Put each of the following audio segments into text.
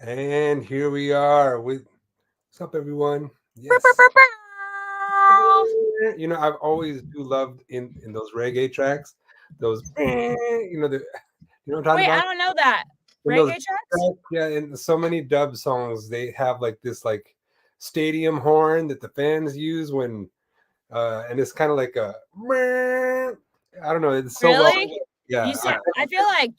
And here we are with what's up, everyone? Bow, bow, Yes, bow, bow. I've always do loved in those reggae tracks, those what I'm talking Wait, I about? don't know that. In those Reggae tracks? tracks, yeah, in so many dub songs, they have like this stadium horn that the fans use when and it's kind of like a I don't know, it's so well. Really? Yeah, I feel like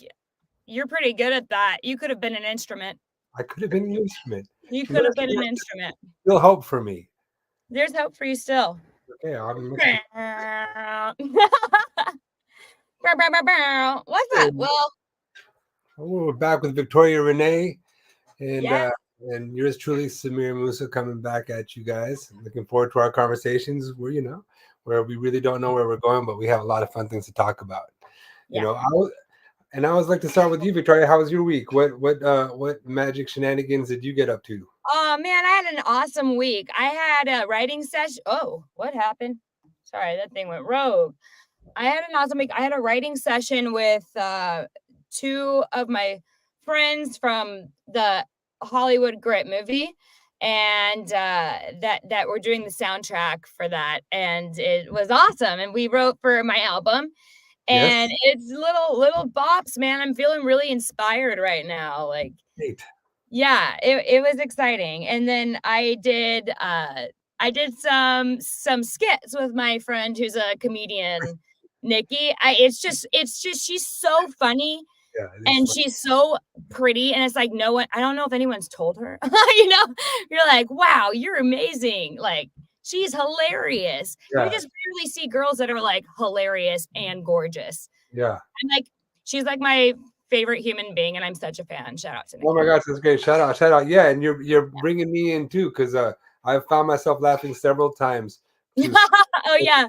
you're pretty good at that. You could have been an instrument. I could have been an instrument. You You know, could have been an instrument. still hope for me. There's hope for you still. Okay, I'm Bow, bow, bow, bow. What's that? Well, we're back with Victoria Renee and yeah, uh, and yours truly, Samir Moussa, coming back at you guys. Looking forward to our conversations where we really don't know where we're going, but we have a lot of fun things to talk about. You yeah. know, I always like to start with you, Victoria. How was your week? What magic shenanigans did you get up to? Oh man, I had an awesome week. I had a writing session. Oh, what happened? Sorry, that thing went rogue. I had an awesome week. I had a writing session with two of my friends from the Hollywood Grit movie, and that were doing the soundtrack for that, and it was awesome. And we wrote for my album, and Yes, it's little bops, man. I'm feeling really inspired right now. Like, great. yeah, it was exciting. And then I did some skits with my friend who's a comedian, Nikki. It's just she's so funny Yeah, it is and fun. she's so pretty, and it's like no one, I don't know if anyone's told her. You know, you're like, "Wow, you're amazing." Like, she's hilarious. You Yeah, just rarely see girls that are like hilarious and gorgeous. yeah. I'm like, she's like my favorite human being, and I'm such a fan. Shout out to Oh my Nikki. gosh, that's great! Shout out, shout out. Yeah, and you're bringing me in too because I've found myself laughing several times. To Oh, yeah.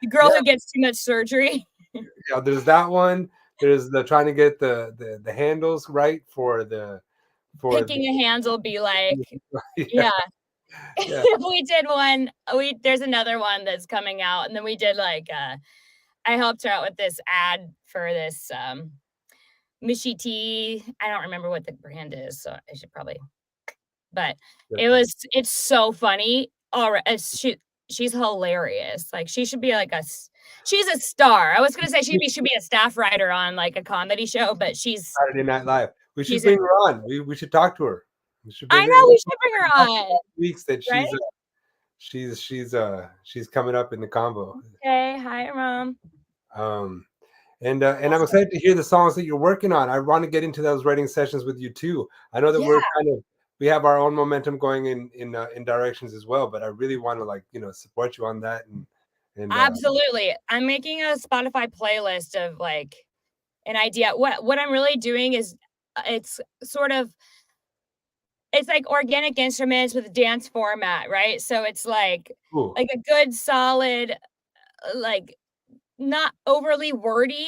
The girl yeah, who gets too much surgery. yeah, there's that one. There's the trying to get the handles right for the Picking a hands will be like, yeah, yeah. yeah. We did one. There's another one that's coming out, and then we did like I helped her out with this ad for this Mishy tea. I don't remember what the brand is, so I should probably, but it's so funny. All right, she's hilarious. Like, she should be like she's a star. I was gonna say should be a staff writer on like a comedy show, but Saturday Night Live. We should she's bring in. her on. We should talk to her. We should I bring her. know, we should bring her on, Weeks that right? she's coming up in the combo. Okay, hi, mom. Um, and I'm excited to hear the songs that you're working on. I want to get into those writing sessions with you too. I know that Yeah, we have our own momentum going in directions as well, but I really want to support you on that and absolutely. I'm making a Spotify playlist of like an idea. What I'm really doing is it's sort of it's like organic instruments with a dance format, right? So it's cool. like a good solid like not overly wordy,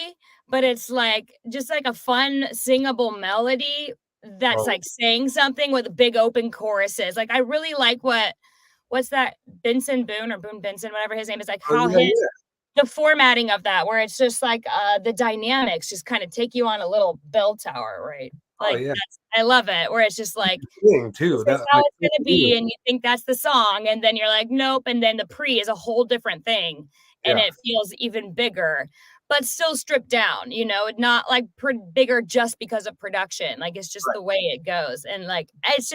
but it's like just like a fun singable melody that's Oh, like saying something with big open choruses. Like, I really like what's that, Benson Boone or Boone Benson, whatever his name is, like oh how yeah, his yeah. the formatting of that, where it's just like the dynamics just kind of take you on a little bell tower, right? Oh Like, yeah. I love it, where it's just like, Sing this too. is That how like it's gonna be, and you think that's the song, and then you're like, nope, and then the pre is a whole different thing, and yeah. it feels even bigger, but still stripped down, not like bigger just because of production. Like, it's just the way it goes, and like it's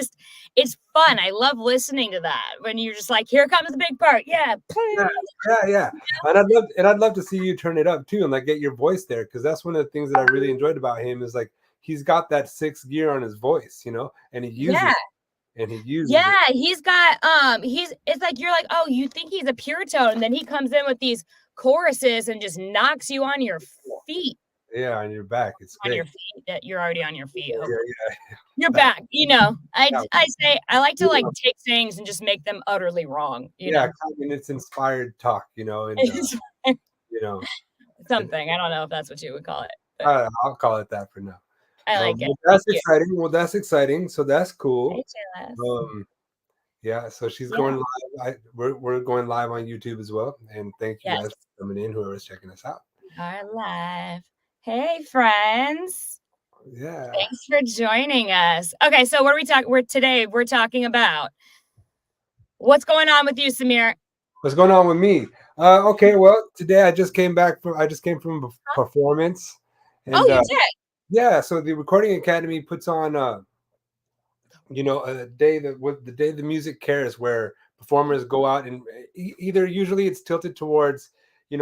fun. I love listening to that when you're just like, here comes the big part, yeah, Yeah, please. yeah, yeah. And I'd love to see you turn it up too and like get your voice there because that's one of the things that I really enjoyed about him is like he's got that sixth gear on his voice, and Yeah. he uses it. Yeah, he's it's like you're like, "Oh, you think he's a pure tone," and then he comes in with these choruses and just knocks you on your feet. Yeah, on your back. It's On your great. feet, that you're already on your feet, Yeah, hopefully. yeah. You're Back. back, you know? Yeah, I say I like to, like, yeah, take things and just make them utterly wrong, you yeah, know? kind of, and it's inspired talk, and It's you know, and something, I don't know if that's what you would call it, but I'll call it that for now. I like it. Well, Thank that's you. exciting. Well, that's exciting. So that's cool. HLS. Um, yeah, so she's Yeah. going live. We're going live on YouTube as well. And thank you Yes. guys for coming in, whoever's checking us out. We are live. Hey, friends. Yeah. Thanks for joining us. Okay, so what are we talking? We're talking about what's going on with you, Samir. What's going on with me? Okay, well, today I just came from a performance, Oh, and you did. yeah, so the Recording Academy puts on a day that with the day the music cares, where performers go out and either usually it's tilted towards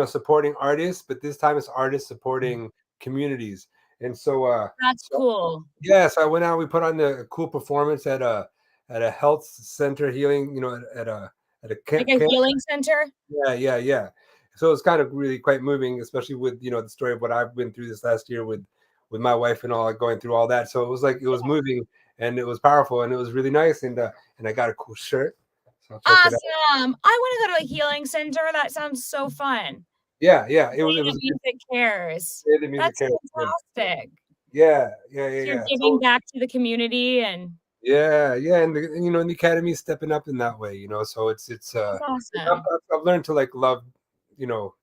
supporting artists, but this time it's artists supporting communities. And so That's so cool. yes, I went out. We put on a cool performance at a health center healing, at a Like a healing center. yeah. So it's kind of really quite moving, especially with the story of what I've been through this last year with my wife and all, like, going through all that. So it was like it was moving and it was powerful and it was really nice, and I got a cool shirt. So check it out. Awesome. I want to go to a healing center. That sounds so fun. Yeah. Way It that was a good music cares. day. The music That's came. fantastic. So you're Yeah. giving So back to the community, and yeah, and and the academy is stepping up in that way. So that's awesome. I've learned to like love you know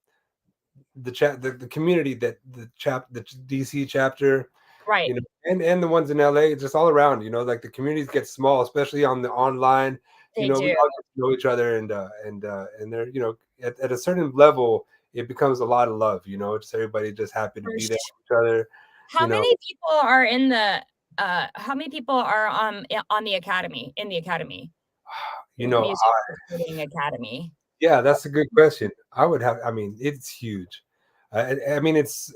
the community, that the DC chapter, Right. and the ones in LA, just all around, like the communities get small, especially on the online. They We do. all get to know each other, and they're, at a certain level, it becomes a lot of love, just everybody just happy to For be there sure. with each other, How you know. many people are in the how many people are on the academy, You in the know, music recording academy? Yeah, that's a good question. I mean, it's huge. I mean, it's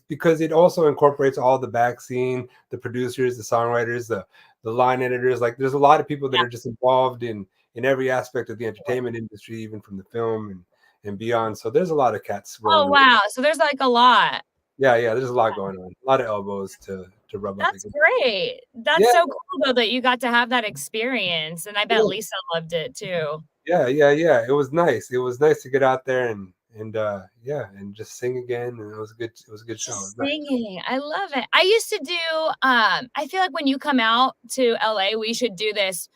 because it also incorporates all the back scene, the producers, the songwriters, the line editors. Like, there's a lot of people that Yeah. are just involved in every aspect of the entertainment industry, even from the film and beyond. So there's a lot of cats Oh, rolling. wow. So there's like a lot. Yeah. There's a lot going on. A lot of elbows to rub up That's against. great. That's Yeah, so cool though that you got to have that experience, and I bet Lisa loved it too. yeah. It was nice. It was nice to get out there and yeah, and just sing again. And it was a good. It was a good show. It was Just nice. singing. I love it. I used to do, I feel like when you come out to LA, we should do this,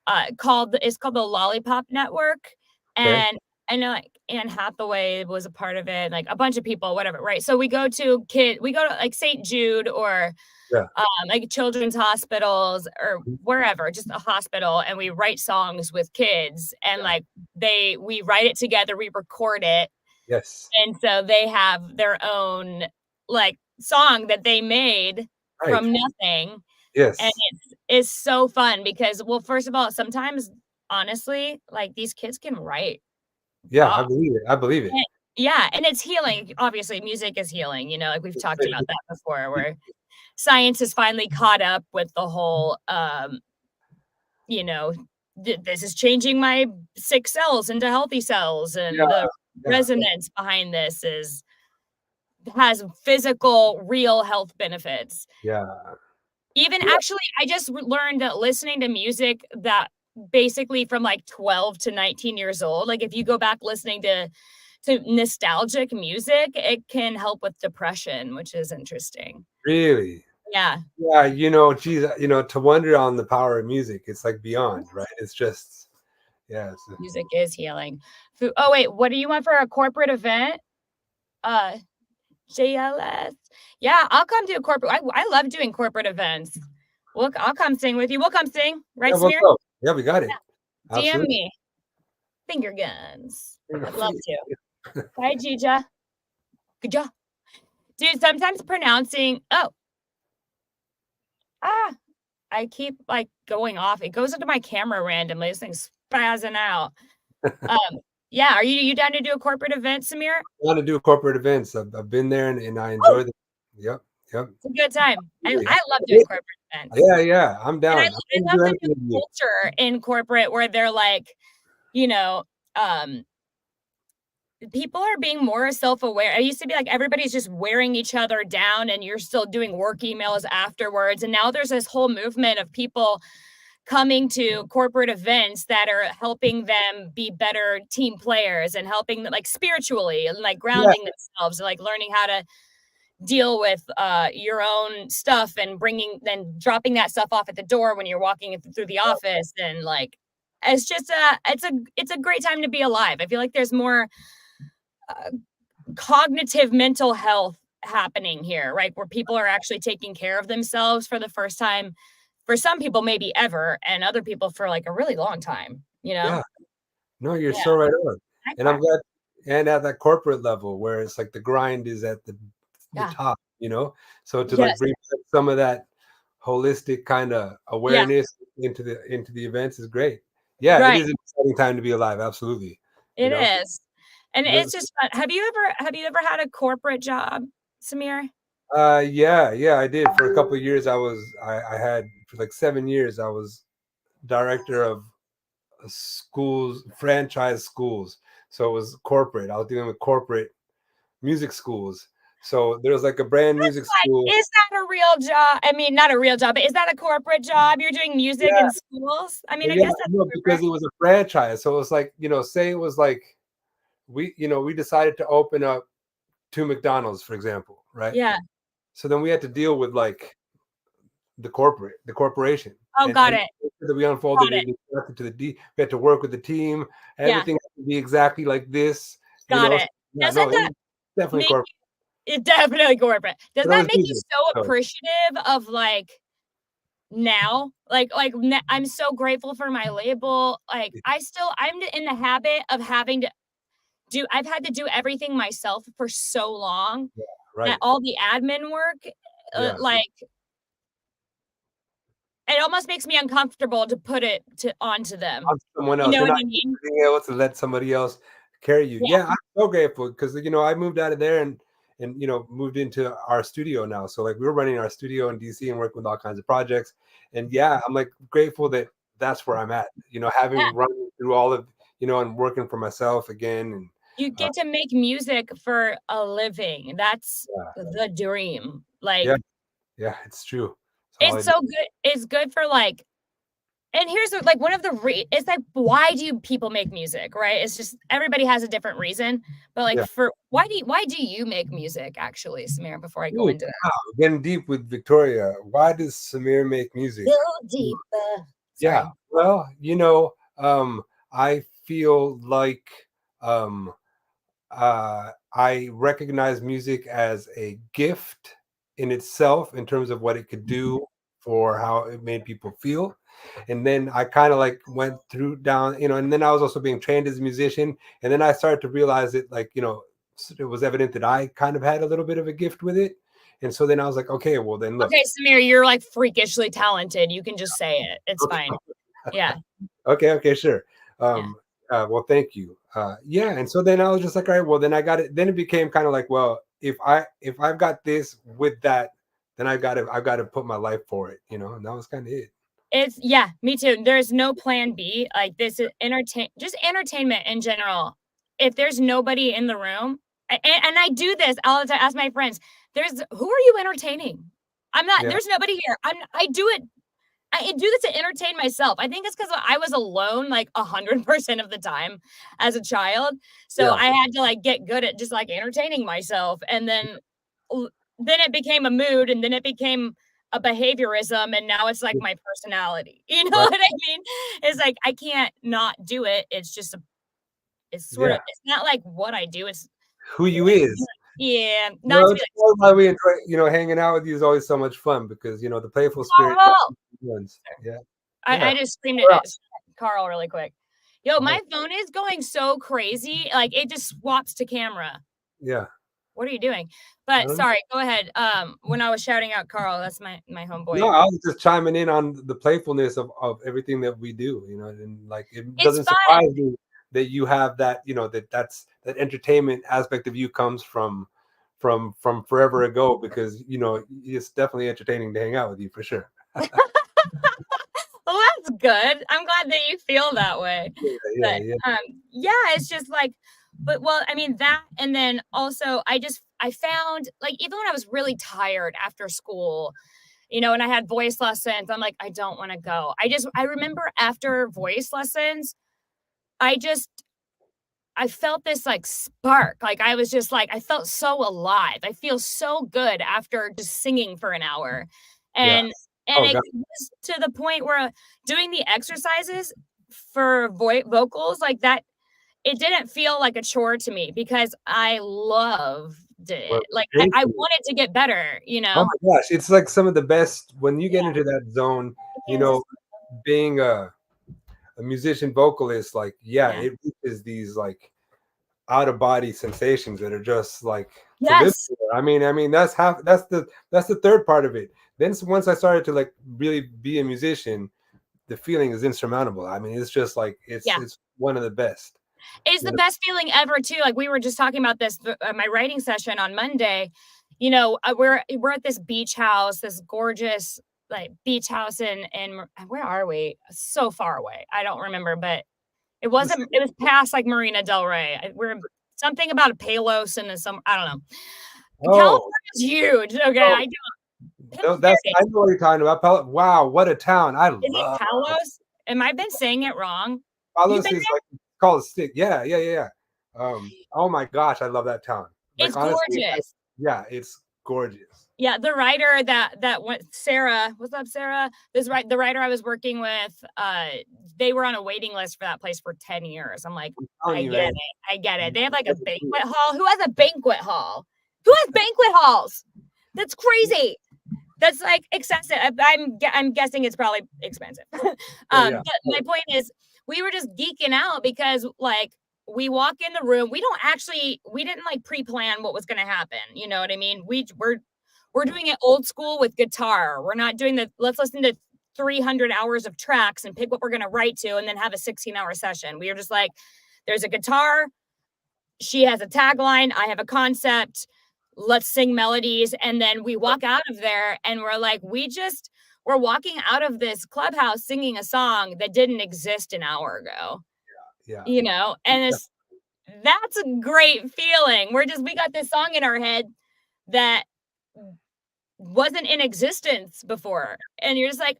it's called the Lollipop Network, Okay. and I know, like, Anne Hathaway was a part of it, like, a bunch of people, whatever, right? So we go to, like, St. Jude or, Yeah. like, children's hospitals or wherever, just a hospital, and we write songs with kids, and, Yeah. like, we write it together, we record it, Yes. and so they have their own, like, song that they made Right. from nothing, and Yes. it's so fun because, well, first of all, sometimes, honestly, like, these kids can write. Yeah, I Oh, believe it. I believe it. and yeah, and it's healing. Obviously, music is healing, like, we've talked about that before, where science has finally caught up with the whole, you know, this is changing my sick cells into healthy cells, Yeah, and the yeah, resonance behind this has physical, real health benefits. yeah, Even yeah. actually, I just learned that listening to music that basically from like 12 to 19 years old, like if you go back listening to nostalgic music, it can help with depression, which is interesting. Really? Yeah, Yeah, geez, to wonder on the power of music, it's like beyond, right? It's just, yeah, music is healing. Oh wait, what do you want for a corporate event? Uh, JLS. Yeah, I'll come do a corporate. I love doing corporate events. I'll come sing with you. We'll come sing, right, yeah, we'll Samir? go. Yeah, we got it. Yeah. DM Absolutely. me. Finger guns. I'd love to. Bye, Jija. Good job. Dude, sometimes pronouncing ah, I keep, like, going off. It goes into my camera randomly. This thing's spazzing out. Yeah, are you down to do a corporate event, Samir? I want to do corporate events. I've been there and I Oh, enjoy them. Yep, yep. it's a good time. Really. I love doing corporate events. Yeah, I'm And down. I'm I gonna love do the new anything with you. culture in corporate where they're like, you know, um, people are being more self-aware. It used to be like everybody's just wearing each other down and you're still doing work emails afterwards. And now there's this whole movement of people coming to corporate events that are helping them be better team players and helping them, like, spiritually, and like Yeah, grounding themselves and like learning how to deal with your own stuff and then dropping that stuff off at the door when you're walking through the office, and like it's just it's a great time to be alive. I feel like there's more uh, cognitive mental health happening here, right? Where people are actually taking care of themselves for the first time. For some people, maybe ever, and other people for like a really long time, Yeah. No, you're Yeah. so right on. Hi, And I'm Carl. glad, and at that corporate level where it's like the grind is at the Yeah. top, So to like Yes. bring back some of that holistic kind of Yeah. awareness into the events is great. Yeah, it Right. is an exciting time to be alive. Absolutely. You It know, is. And Those- it's just fun. Have you ever had a corporate job, Samir? yeah, I did for a couple of years. I had for like 7 years. I was director of schools, franchise schools. So it was corporate. I was dealing with corporate music schools. So there was like a brand music school. Is that a real job? I mean, not a real job, but is that a corporate job? You're doing music Yeah, in schools? I mean, I yeah, guess that's no, corporate. because it was a franchise. So it was like, say it was like we decided to open up two McDonald's, for example, right? Yeah. So then we had to deal with like the corporation, Oh, got and it. that we unfolded Got it. it to the D. We had to work with the team. Yeah. Everything had to be exactly like this, Got So, it. yeah, Doesn't no, it that was definitely make corporate. it definitely corporate. Doesn't But it that was make you music. so So, appreciative of like now? I'm so grateful for my label. Like I'm in the habit of having to I've had to do everything myself for so long yeah, that right. all the admin work, Yeah. like it almost makes me uncomfortable to put it onto them. On someone You else. know You're what not I mean? being able to let somebody else carry you. Yeah. Yeah, I'm so grateful because I moved out of there and moved into our studio now. So like we were running our studio in DC and working with all kinds of projects. And yeah, I'm like grateful that that's where I'm at. Yeah. Having run through all of and working for myself again and You get to make music for a living. That's yeah, the dream. Like yeah, yeah, it's true. It's all I it's do. so good. It's good for like and here's like one of the it's like why do people make music, right? It's just everybody has a different reason. But like Yeah. for why do you make music actually, Samir, before I go Ooh, into that? wow, getting deep with Victoria. Why does Samir make music? Go deeper. Yeah. Sorry. Well, I feel like um, I recognize music as a gift in itself in terms of what it could do for how it made people feel. And then I kind of like went through down, and then I was also being trained as a musician. And then I started to realize that, like, it was evident that I kind of had a little bit of a gift with it. And so then I was like, okay, well, then look. Okay, Samir, you're like freakishly talented. You can just say it. It's Okay. fine. Yeah. Okay, sure. Yeah. Well, thank you. Yeah, and so then I was just like, all right, well, then I got it. Then it became kind of like, well, if I've got this with that, then I've got to put my life for it, and that was kind of it. It's yeah, me too. There's no plan B. Like this is just entertainment in general. If there's nobody in the room, and I do this all the time, ask my friends, who are you entertaining? I'm not, Yeah, there's nobody here. I do it. I do this to entertain myself. I think it's because I was alone like 100% of the time as a child. So yeah, I had to like get good at just like entertaining myself. And then it became a mood and then it became a behaviorism. And now it's like my personality. You know right. what I mean? It's like I can't not do it. It's just it's sort of Yeah, it's not like what I do. It's who you is. yeah, not to be It's like why we enjoy, hanging out with you is always so much fun because the playful spirit. Carl. Yeah, I yeah. just screamed All right. at Carl really quick. Yo, Oh, my phone is going so crazy. Like it just swaps to camera. yeah. What are you doing? I But don't know. sorry, go ahead. When I was shouting out Carl, that's my No, homeboy. I was just chiming in on the playfulness of everything that we do, and like it It's doesn't fun. surprise me that you have that, that entertainment aspect of you comes from forever ago because it's definitely entertaining to hang out with you for sure. Well, that's good. I'm glad that you feel that way. Yeah, yeah, But yeah, yeah, it's just like, but well, I mean that, and then also I found like even when I was really tired after school, and I had voice lessons, I'm like, I don't want to go. I remember after voice lessons, I just I felt this like spark. Like I was just like, I felt so alive. I feel so good after just singing for an hour. yeah. And Oh it God, was to the point where doing the exercises for vocals like that, it didn't feel like a chore to me because I love did Well, it. Like thank I you. wanted to get better, you Oh know? my gosh, it's like some of the best when you get Yeah, into that zone, it is. being a musician vocalist, like, yeah, Yeah. it reaches these like out of body sensations that are just like to live Yes. for. I mean that's the third part of it. Then once I started to like really be a musician, the feeling is insurmountable. I mean, it's just like Yeah. it's one of the best. It's You the know? best feeling ever too. Like we were just talking about this my writing session on Monday. We're at this beach house, this gorgeous like beach house in where are we? So far away. I don't remember, but The it city- was past like Marina Del Rey. We're something about a Palos and some I don't know. Oh, California's huge. Okay, oh, I do. no, that's I know what you're talking about. Wow, what a town! I Is it love Palos? Am I been saying it wrong? You've Palos. been Is like called a stick. Yeah, yeah, yeah, yeah. Oh my gosh, I love that town. Like It's honestly, gorgeous. yeah, it's gorgeous. Yeah, the writer that went Sarah, what's up, Sarah? The writer I was working with, they were on a waiting list for that place for 10 years. I'm like, I'm telling I you, get man. it. I get it. They have like a banquet hall. Who has a banquet hall? Who has banquet halls? That's crazy. That's like excessive. I'm guessing it's probably expensive. Yeah, yeah. But my point is, we were just geeking out because like we walk in the room. We didn't like pre-plan what was going to happen. You know what I mean? We're doing it old school with guitar. We're not doing let's listen to 300 hours of tracks and pick what we're going to write to and then have a 16-hour session. We are just like, there's a guitar. She has a tagline. I have a concept. Let's sing melodies. And then we walk out of there and we're like, we're walking out of this clubhouse singing a song that didn't exist an hour ago, Yeah. and that's a great feeling. We got this song in our head that wasn't in existence before. And you're just like,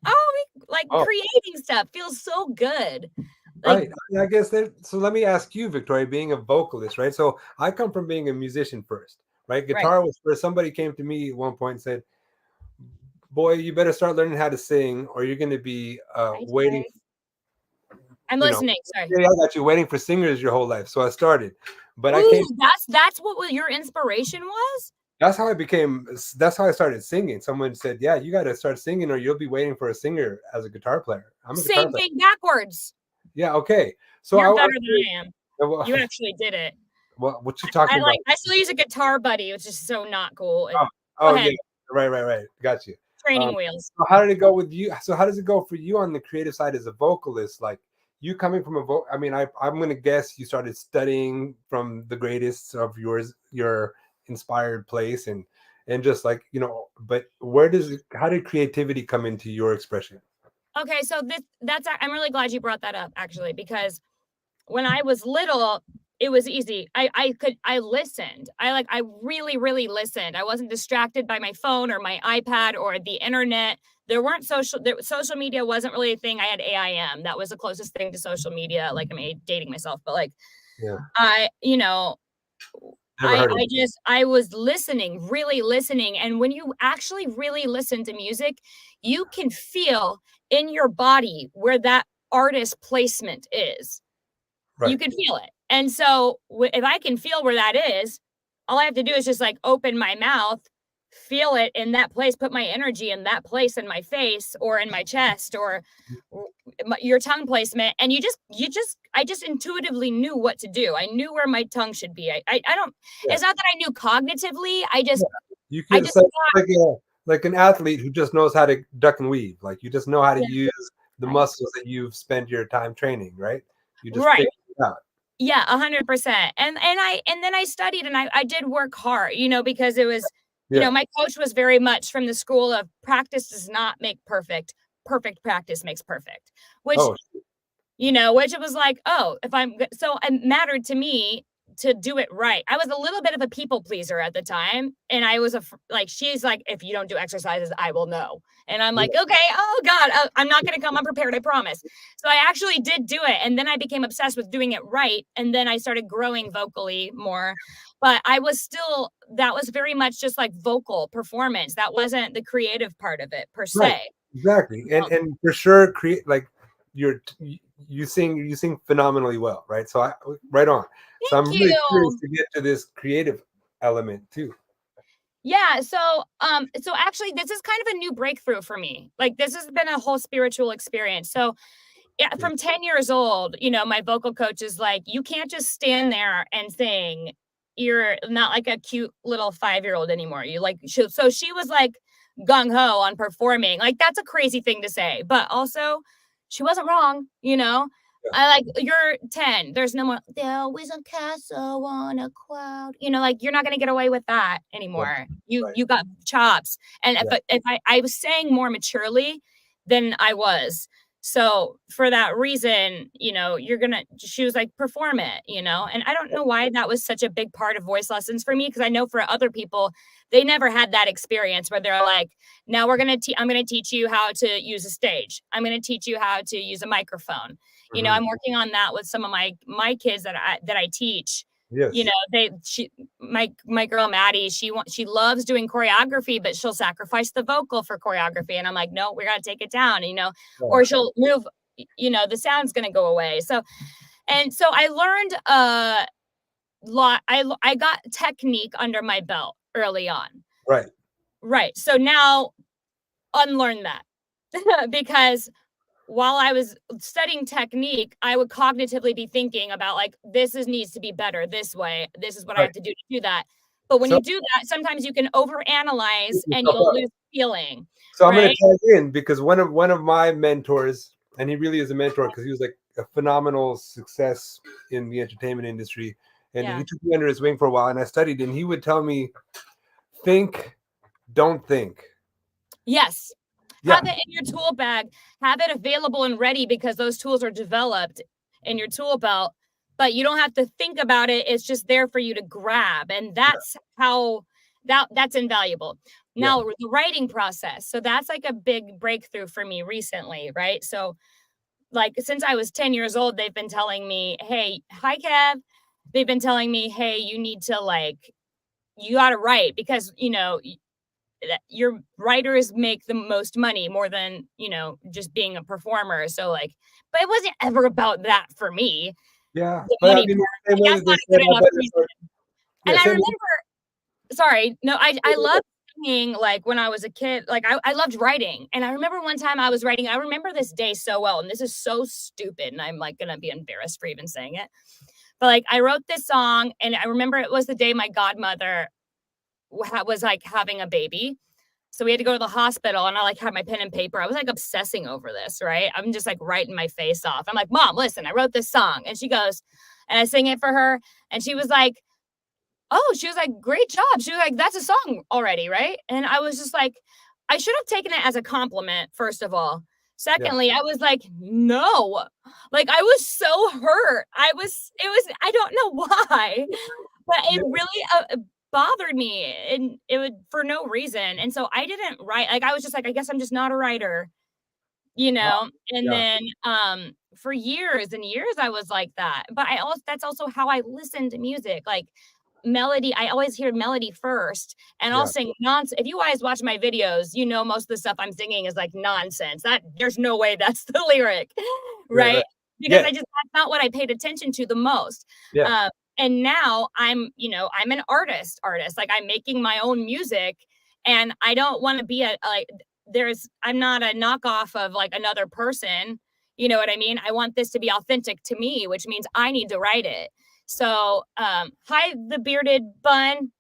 like Oh, creating stuff feels so good. Like, right. I guess that. So let me ask you, Victoria, being a vocalist, right? So I come from being a musician first, right? right. Guitar was first. Somebody came to me at one point and said, "Boy, you better start learning how to sing, or you're going to be waiting." I'm You know, listening. Sorry. yeah, I got you waiting for singers your whole life. So I started, but I came. Ooh, that's what your inspiration was? That's how I became. That's how I started singing. Someone said, "Yeah, you got to start singing, or you'll be waiting for a singer as a guitar player." I'm a guitar Same player. thing backwards. Yeah. Okay. So You're better than I am. well, You actually did it. what you talking about? I still use a guitar buddy, which is so not cool. Oh, Go oh ahead. yeah. Right. Got you. Training wheels. So how did it go with you? So how does it go for you on the creative side as a vocalist? Like you coming from I mean, I'm going to guess you started studying from the greatest of your inspired place and just like, but how did creativity come into your expression? Okay, so I'm really glad you brought that up actually, because when I was little, it was easy. I listened. I really, really listened. I wasn't distracted by my phone or my iPad or the internet. Social media wasn't really a thing. I had AIM. That was the closest thing to social media. Like I'm dating myself, but like Yeah. Never heard of it. I was listening, really listening. And when you actually really listen to music, you can feel in your body where that artist placement is. Right. You can feel it. And so if I can feel where that is, all I have to do is just like open my mouth, feel it in that place, put my energy in that place in my face or in my chest or your tongue placement. And I just intuitively knew what to do. I knew where my tongue should be. I don't, It's not that I knew cognitively. You can say like an athlete who just knows how to duck and weave. Like you just know how to use the muscles that you've spent your time training, right? You just figure it out. Yeah, 100%. And then I studied and I did work hard, because it was, my coach was very much from the school of practice does not make perfect. Perfect practice makes perfect, which it was like, so it mattered to me to do it right. I was a little bit of a people pleaser at the time. And I was she's like, if you don't do exercises, I will know. And I'm like, okay, oh God, I'm not going to come unprepared. I promise. So I actually did do it. And then I became obsessed with doing it right. And then I started growing vocally more, but that was very much just like vocal performance. That wasn't the creative part of it per se. Right. Exactly. And for sure, you sing phenomenally well, right? So right on. So I'm really curious to get to this creative element too. Yeah, so actually this is kind of a new breakthrough for me. Like this has been a whole spiritual experience. So yeah, Yeah. from 10 years old, you know, my vocal coach is like, you can't just stand there and sing. You're not like a cute little 5-year-old anymore. You like, so she was like gung ho on performing. Like, that's a crazy thing to say, but also she wasn't wrong, you know? Yeah. I like, you're 10. There's no more, there always a castle on a cloud. You know, like, you're not going to get away with that anymore. Right. You got chops. And Yeah. if I was saying more maturely than I was. So for that reason, you know, she was like, perform it, you know, and I don't know why that was such a big part of voice lessons for me. Cause I know for other people, they never had that experience where they're like, now I'm going to teach you how to use a stage. I'm going to teach you how to use a microphone. You know, Mhm. I'm working on that with some of my kids that I teach. You Yes. know, my girl Maddie, she loves doing choreography, but she'll sacrifice the vocal for choreography. And I'm like, no, we got to take it down, you know, Yeah. or she'll move, you know, the sound's going to go away. So I learned a lot. I got technique under my belt early on. Right. Right. So now unlearn that because while I was studying technique, I would cognitively be thinking about like, needs to be better this way. This is what I Right. have to do to do that. But when So you do that, sometimes you can overanalyze beat and yourself you'll up. lose feeling, So I'm going right? to tag in because one of my mentors, and he really is a mentor because he was like a phenomenal success in the entertainment industry, and Yeah. he took me under his wing for a while, and I studied, and he would tell me, think, don't think. Yes. Yeah. Have it in your tool bag. Have it available and ready because those tools are developed in your tool belt, but you don't have to think about it. It's just there for you to grab. And that's how that's invaluable. Yeah. Now, the writing process. So that's like a big breakthrough for me recently, right? So like since I was 10 years old, they've been telling me, "Hey, hi Kev." They've been telling me, "Hey, you need to like you got to write because, you know, your writers make the most money more than, you know, just being a performer." So like, but it wasn't ever about that for me, Yeah. the But I money mean, part. same Like way that's that they not a said, good I enough better reason. start. Yeah. And I Same. remember, sorry, no, I love singing like when I was a kid. Like I loved writing. And I remember one time I was writing, I remember this day so well, and this is so stupid, and I'm like gonna be embarrassed for even saying it. But like I wrote this song, and I remember it was the day my godmother was like having a baby. So we had to go to the hospital and I like had my pen and paper. I was like obsessing over this, right? I'm just like writing my face off. I'm like, Mom, listen, I wrote this song. And she goes, and I sing it for her. And she was like, oh, she was like, great job. She was like, that's a song already, right? And I was just like, I should have taken it as a compliment, first of all. Yeah. Secondly, I was like, no, like I was so hurt. I don't know why, but it Yeah. really bothered me and it would for no reason. And so I didn't write, like, I was just like, I guess I'm just not a writer, you know? And Yeah. then, for years and years, I was like that, but that's also how I listen to music. Like, melody, I always hear melody first, and I'll Yeah. sing nonsense. If you guys watch my videos, you know most of the stuff I'm singing is like nonsense. That there's no way that's the lyric, Right. Right. right? Because Yes. that's not what I paid attention to the most. Yeah. And now I'm an artist. Like I'm making my own music, and I don't want to be I'm not a knockoff of like another person. You know what I mean? I want this to be authentic to me, which means I need to write it. So, hi, the bearded bun.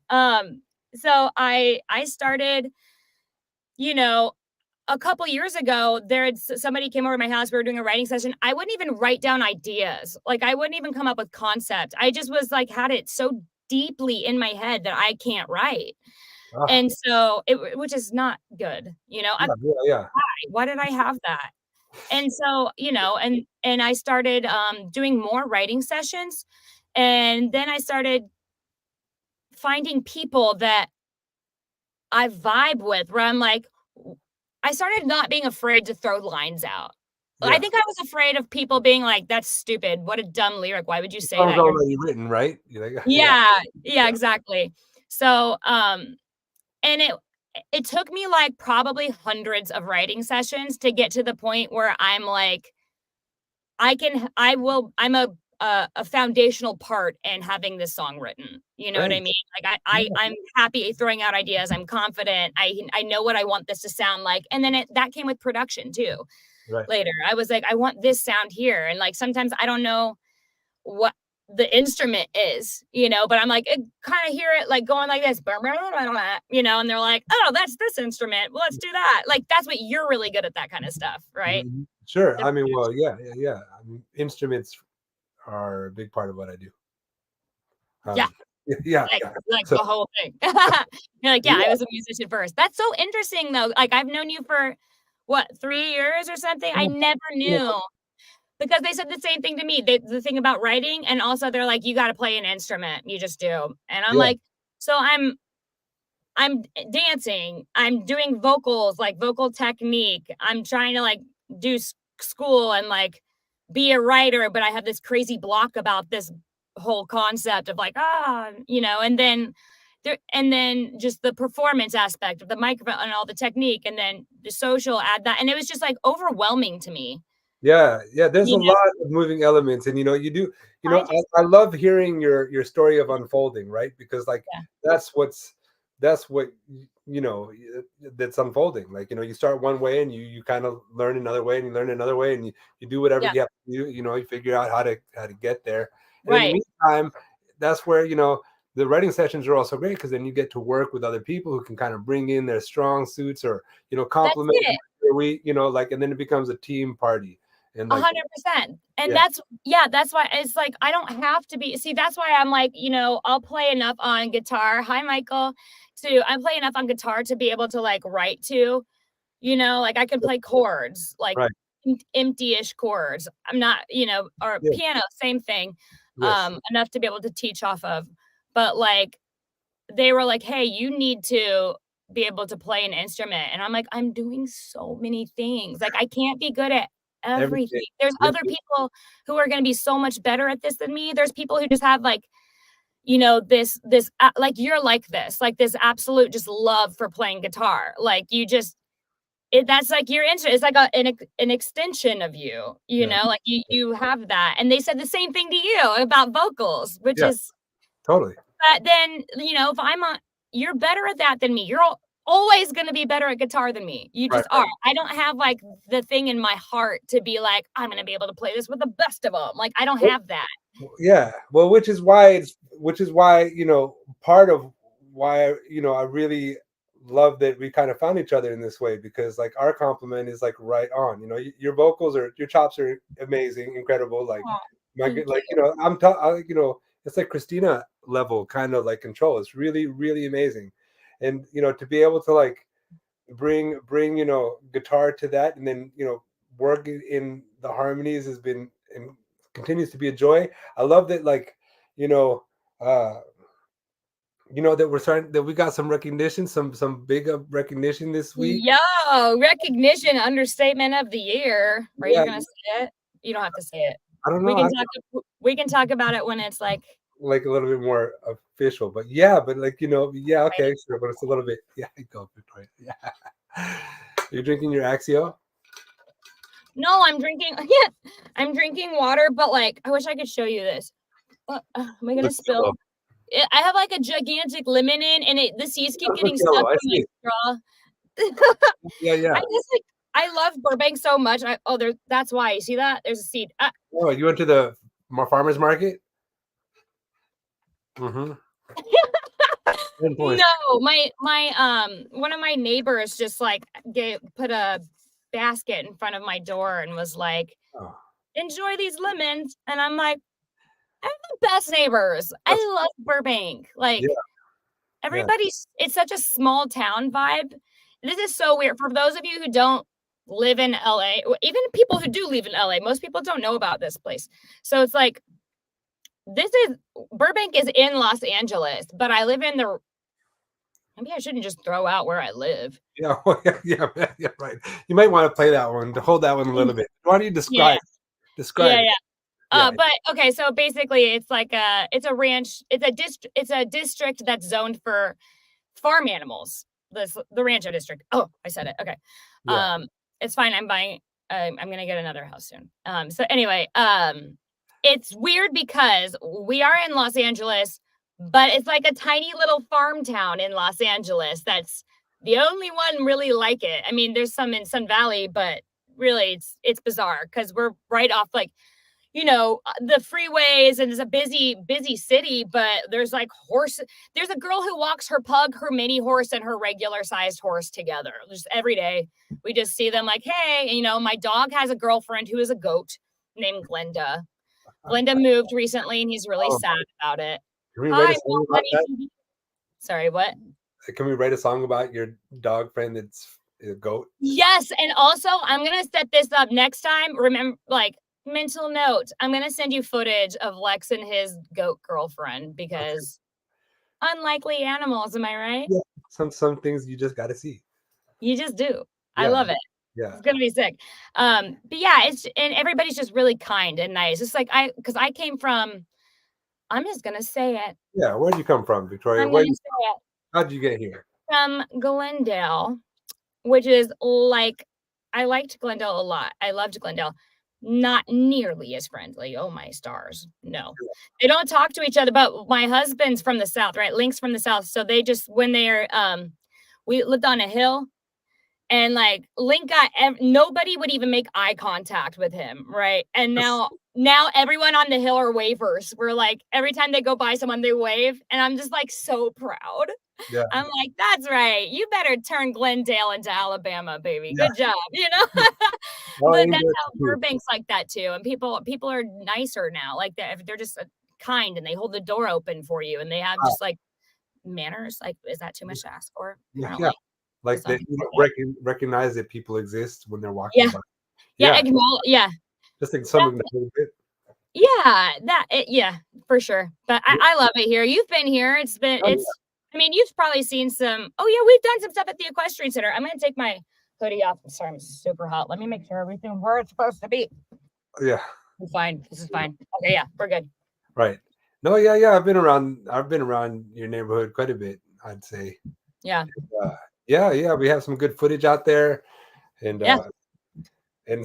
um, so I started, you know, a couple years ago, somebody came over to my house. We were doing a writing session. I wouldn't even write down ideas. Like I wouldn't even come up with concept. I just was like, had it so deeply in my head that I can't write. Ah, And so which is not good. You know, yeah. Yeah. Yeah. why did I have that? And so, you know, and I started doing more writing sessions. And then I started finding people that I vibe with where I'm like, I started not being afraid to throw lines out. I Yeah. think I was afraid of people being like, that's stupid. What a dumb lyric. Why would you The say song's that? already written, right? You're like, yeah. Yeah, exactly. So, and it took me like probably hundreds of writing sessions to get to the point where I'm like, I'm a foundational part in having this song written. You know what I Right. mean? Like Yeah. I'm happy throwing out ideas. I'm confident. I know what I want this to sound like. And then that came with production too. Right. Later, I was like, I want this sound here. And like sometimes I don't know what the instrument is, but I'm like, kind of hear it like going like this, and they're like, oh, that's this instrument. Well, let's do that. Like that's what you're really good at, that kind of stuff, right? Mhm. Sure. The I mean, well, yeah, yeah, yeah. I mean, instruments are a big part of what I do. yeah, Um, yeah, like yeah. like So the whole thing. You're like, yeah, I yeah, was a musician first. That's so interesting though. Like I've known you for what, 3 years or something. I never yeah, knew. Because they said the same thing to me. The thing about writing, and also they're like, "You gotta play an instrument. You just do." And I'm yeah, like, "So I'm dancing, I'm doing vocals, like vocal technique. I'm trying to like do school and like be a writer, but I have this crazy block about this whole concept of like, and then just the performance aspect of the microphone and all the technique, and then the social add that, and it was just like overwhelming to me, yeah, yeah. There's you a know. lot of moving elements, and you do. I just I love hearing your story of unfolding, right? Because like yeah. that's what's that's what that's unfolding. Like you start one way, and you kind of learn another way, and you learn another way, and you do whatever Yeah, you have to do. You figure out how to get there, and in the right. meantime, that's where the writing sessions are also great because then you get to work with other people who can kind of bring in their strong suits or That's complement it. like, and then it becomes a team party and like 100%. And yeah, that's why it's like I don't have to be, see, that's why I'm like, I'll play enough on guitar. Hi, Michael. I play enough on guitar to be able to like write to, like I can play chords, like right, empty-ish chords. I'm not, or yeah, piano, same thing. yes, Enough to be able to teach off of. But like they were like, "Hey, you need to be able to play an instrument." And I'm like, "I'm doing so many things. Like, I can't be good at everything. everything." There's Yep, other yep, people who are gonna be so much better at this than me. There's people who just have, like, like, you're like this, like, this absolute just love for playing guitar. Like, you just that's like your interest. It's like an extension of you, yeah, like, you have that. And they said the same thing to you about vocals, which yeah, is totally, but then, if you're better at that than me. You're always gonna be better at guitar than me. You right, just right. are. I don't have, like, the thing in my heart to be like, "I'm gonna be able to play this with the best of them." Like, I don't Well, have that. yeah, well, which is why part of why I really love that we kind of found each other in this way because like our compliment is like right on. Your vocals or your chops are amazing, incredible. Like Aw, my thank good, like you. it's like Christina level kind of like control. It's really really amazing, and to be able to like bring guitar to that and then work in the harmonies has been and continues to be a joy. I love that like you know uh that we're starting that we got some recognition, some big recognition this week. Yo, recognition, understatement of the year. Are you Yeah, gonna say it? You don't have to say it. I don't We know, can talk we can talk about it when it's, like, like a little bit more official, but yeah, but like yeah, okay, ready. sure, but it's a little bit yeah, go Victoria, yeah. You're drinking your Axio? No, I'm drinking yeah, I'm drinking water, but, like, I wish I could show you this. Am I It gonna looks spill? yellow. I have, like, a gigantic lemon in, and the seeds It keep does look getting yellow, stuck I in my see it. straw. Yeah, I yeah. just, like, I love Burbank so much. That's why. You see that? There's a seed. Oh, you went to the farmer's market? Mm-hmm. Influence. No, one of my neighbors just, like, put a basket in front of my door and was like, Oh, "Enjoy these lemons," and I'm like, "I have the best neighbors." that's I love Burbank. yeah, Like, yeah. it's such a small town vibe. This is so weird. For those of you who don't live in LA, or even people who do live in LA, most people don't know about this place. So it's like, this is Burbank is in Los Angeles, but I live in the maybe I shouldn't just throw out where I live. Yeah, well, yeah, yeah, yeah, right. You might want to play that one to hold that one a Mm, little bit. Why don't you yeah. describe Yeah, it? yeah. Yeah. But okay, so basically it's like it's a ranch, it's a district that's zoned for farm animals. The Rancho district. Oh, I said it. Okay. Yeah. Um, it's fine. I'm gonna get another house soon. So anyway, it's weird because we are in Los Angeles, but it's like a tiny little farm town in Los Angeles. That's the only one really like it. I mean, there's some in Sun Valley, but really it's bizarre because we're right off like, the freeways, and it's a busy city, but there's like horse. There's a girl who walks her pug, her mini horse, and her regular sized horse together. Just every day. We just see them like, hey, my dog has a girlfriend who is a goat named Glenda. Glenda moved recently, and he's really Oh, sad about it. can we write Hi, a song about that? Sorry, what? Can we write a song about your dog friend that's a goat? Yes, and also I'm gonna set this up next time. Remember, like mental note, I'm gonna send you footage of Lex and his goat girlfriend because unlikely animals, am I right? Yeah. Some things you just got to see. You just do. I Yeah. love it. Yeah. It's gonna be sick. But yeah, and everybody's just really kind and nice. It's like because I came from. I'm just gonna say it. Yeah. Where'd you come from, Victoria? I'm gonna say it. How'd you get here? From Glendale, which is like, I liked Glendale a lot. I loved Glendale. Not nearly as friendly. Oh my stars. No. They don't talk to each other, but my husband's from the South, right? Link's from the South. So they just, when they're, we lived on a hill, and like Link nobody would even make eye contact with him, right? And now everyone on the hill are wavers. We're like, every time they go by someone, they wave. And I'm just like so proud. Yeah. I'm like, that's right. You better turn Glendale into Alabama, baby. Good job, But that's how Burbank's like that too. And people are nicer now. Like they're just kind, and they hold the door open for you, and they have just like manners. Like, is that too much to ask for? Yeah. Like they recognize that people exist when they're walking by. Yeah. Just like something a bit. Yeah, for sure. But I love it here. You've been here. I mean, you've probably seen some. Oh yeah, we've done some stuff at the Equestrian Center. I'm gonna take my hoodie off. I'm sorry, I'm super hot. Let me make sure everything's where it's supposed to be. Yeah. We're fine. This is fine. Okay, yeah, we're good. Right. No, yeah. I've been around your neighborhood quite a bit, I'd say. Yeah. Yeah. We have some good footage out there, and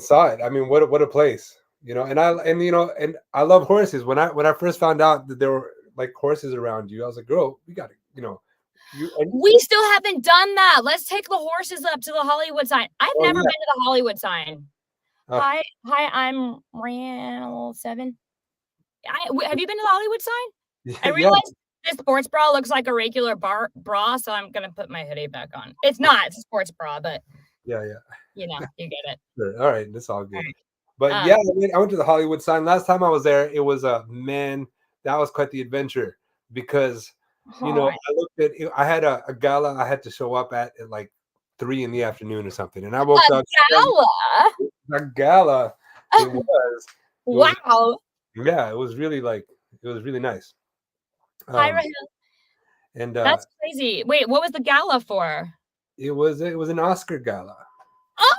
saw it. I mean, what a place, And I love horses. When I first found out that there were like horses around you, I was like, girl, we got to, we still haven't done that. Let's take the horses up to the Hollywood sign. I've never been to the Hollywood sign. Hi, I'm Randall 7. Have you been to the Hollywood sign? I realized this sports bra looks like a regular bra, so I'm gonna put my hoodie back on. It's not. It's a sports bra, but yeah. You get it. Sure. All right, that's all good. Right. But I went to the Hollywood sign. Last time I was there, it was man, that was quite the adventure because I looked at it, I had a gala I had to show up at like 3 p.m. or something, and I woke up. A gala. It was. Wow. Yeah, it was really nice. Hi, Rahel. And that's crazy. Wait, what was the gala for? It was an Oscar gala. Oh,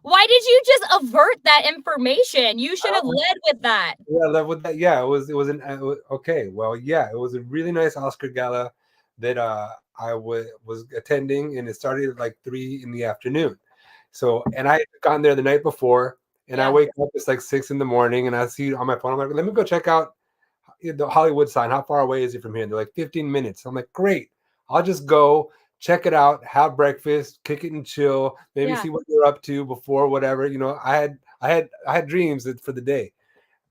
why did you just avert that information? You should have led with that. Yeah, led with that. Yeah, it was okay. Well, yeah, it was a really nice Oscar gala that I was attending, and it started at like 3 p.m. So, and I had gone there the night before, and I wake up, it's like 6 a.m, and I see on my phone, I'm like, let me go check out the Hollywood sign. How far away is it from here? And they're like 15 minutes. I'm like, great. I'll just go check it out, have breakfast, kick it and chill, maybe see what they're up to before whatever. I had dreams for the day.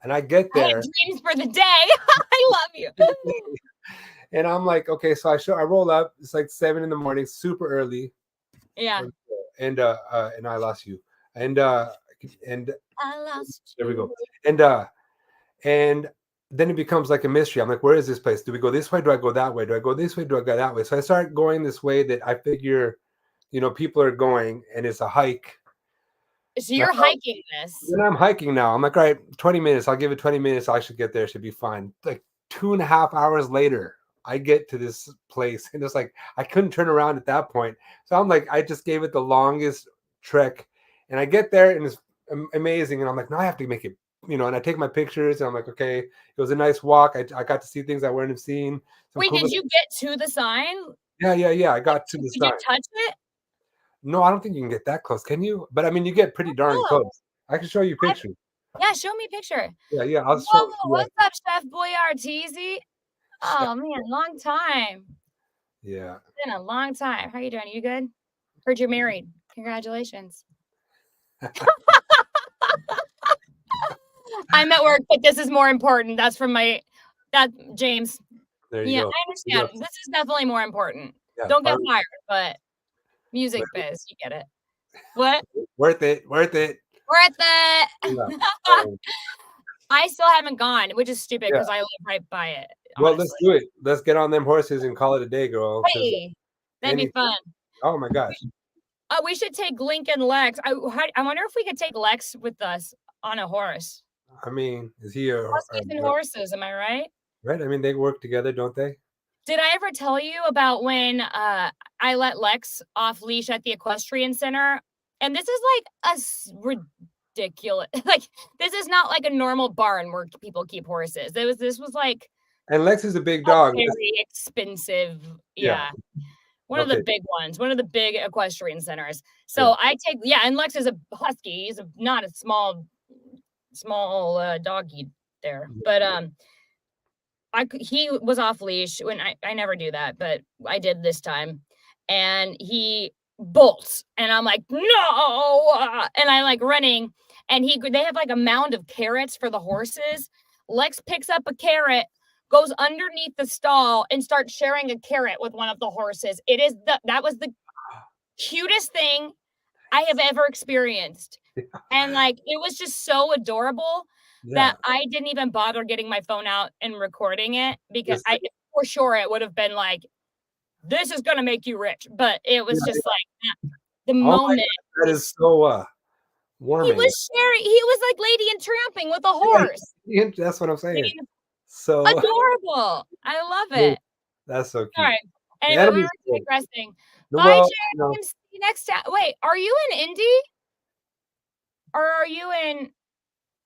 And I get there. I had dreams for the day. I love you. And I'm like, okay, so I roll up. It's like 7 a.m, super early. Yeah. And I lost you. And I lost you. There we go. And then it becomes like a mystery. I'm like, where is this place? Do we go this way? Do I go that way? Do I go this way? Do I go that way? So I start going this way that I figure, people are going, and it's a hike. So you're hiking this. And I'm hiking now. I'm like, all right, 20 minutes. I'll give it 20 minutes. I should get there. Should be fine. Like 2.5 hours later, I get to this place, and it's like I couldn't turn around at that point. So I'm like, I just gave it the longest trek, and I get there, and it's amazing. And I'm like, no, I have to make it. And I take my pictures, and I'm like, okay, it was a nice walk. I got to see things I wouldn't have seen. Wait, did you get to the sign? Yeah. I got to the sign. Did you touch it? No, I don't think you can get that close. Can you? But I mean, you get pretty darn close. I can show you pictures. Yeah, show me a picture. Yeah, I'll Whoa, show. Yeah, what's up, Chef Boyardee? Oh man, long time. yeah. It's been a long time. How you doing? You good? Heard you're married. Congratulations. I'm at work, but this is more important. That's from that James. There you Yeah, go. I There you go. understand. This is definitely more important. Yeah, Don't get fired, but music worth biz, you get it. What? worth it, worth it. Worth it. Yeah. I still haven't gone, which is stupid Yeah. because I live right by it, Well, let's honestly. do it. Let's get on them horses and call it a day, girl. Because Hey, that'd be fun. oh my gosh. We should take Link and Lex. I wonder if we could take Lex with us on a horse. I mean, is he Huskies and horses, am I right? right? I mean, they work together, don't they? Did I ever tell you about when I let Lex off leash at the equestrian center? And this is like ridiculous. Like this is not like a normal barn where people keep horses. This was like And Lex is a big a dog. very expensive. Yeah. One of the big ones, one of the big equestrian centers. So I take, and Lex is a husky. He's not a small doggy there, but he was off leash when I never do that, but I did this time, and he bolts, and I'm like, no, and I like running, and they have like a mound of carrots for the horses. Lex picks up a carrot, goes underneath the stall, and starts sharing a carrot with one of the horses. That was the cutest thing I have ever experienced. And like it was just so adorable that I didn't even bother getting my phone out and recording it because for sure it would have been like, this is gonna make you rich. But it was just like the moment. That is so warming. He was like Lady and Tramping with a horse. Yeah, that's what I'm saying. So adorable. I love it. That's so cute. All right. Anyway, we were digressing. Bye, James. See you next time. Wait, are you in Indy? Or are you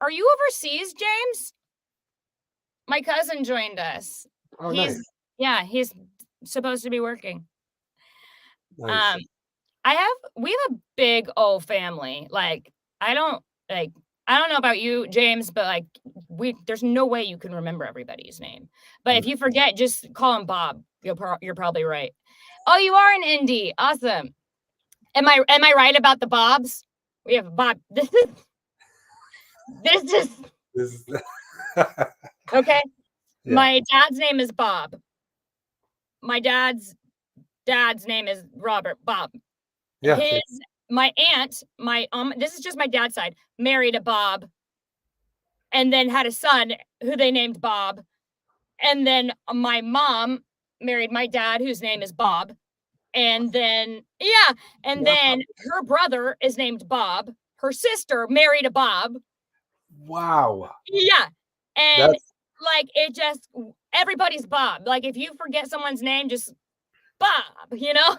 overseas, James? My cousin joined us. Oh, nice. Yeah, he's supposed to be working. Nice. We have a big old family. Like, I don't know about you, James, but like there's no way you can remember everybody's name. But if you forget, just call him Bob. You're probably right. Oh, you are in Indy. Awesome. Am I right about the Bobs? We have Bob. This is okay. Yeah. My dad's name is Bob. My dad's name is Robert. Bob. Yeah. My aunt, this is just my dad's side, married a Bob, and then had a son who they named Bob. And then my mom married my dad, whose name is Bob. And then, then her brother is named Bob. Her sister married a Bob. Wow. Yeah. And everybody's Bob. Like if you forget someone's name, just Bob,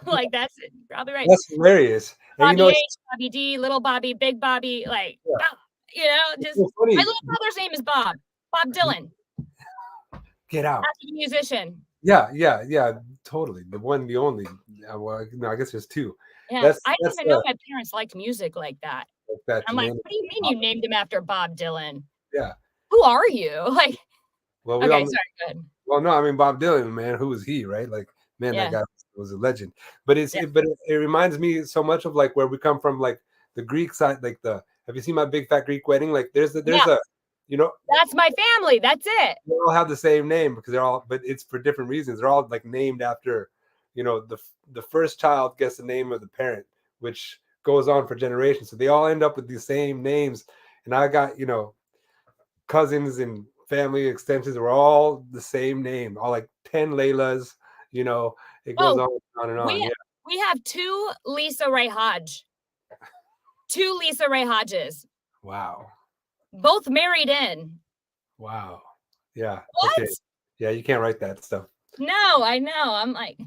like that's it. Probably right. That's hilarious. Bobby H, Bobby D, little Bobby, big Bobby, just so my little brother's name is Bob Dylan. Get out. That's a musician. Yeah, totally. The one, the only. Well, no, I guess there's two. Yeah, I didn't even know my parents liked music like that. I'm like, what do you mean you named him after Bob Dylan? Yeah. Who are you? Like, well, sorry, good. Well, no, I mean Bob Dylan, man. Who was he, right? Like, man, that guy was a legend. But it reminds me so much of like where we come from, like the Greek side, like have you seen My Big Fat Greek Wedding? Like there's a that's my family. That's it. They all have the same name because but it's for different reasons. They're all like named after, the first child gets the name of the parent, which goes on for generations. So they all end up with the same names. And I got, cousins and family extensions are all the same name, all like 10 Laylas, it goes on and on. We have two Lisa Ray Hodge. Two Lisa Ray Hodges. Wow. Both married in. Wow. Yeah. What? Okay. Yeah, you can't write that stuff. No, I know. I'm like,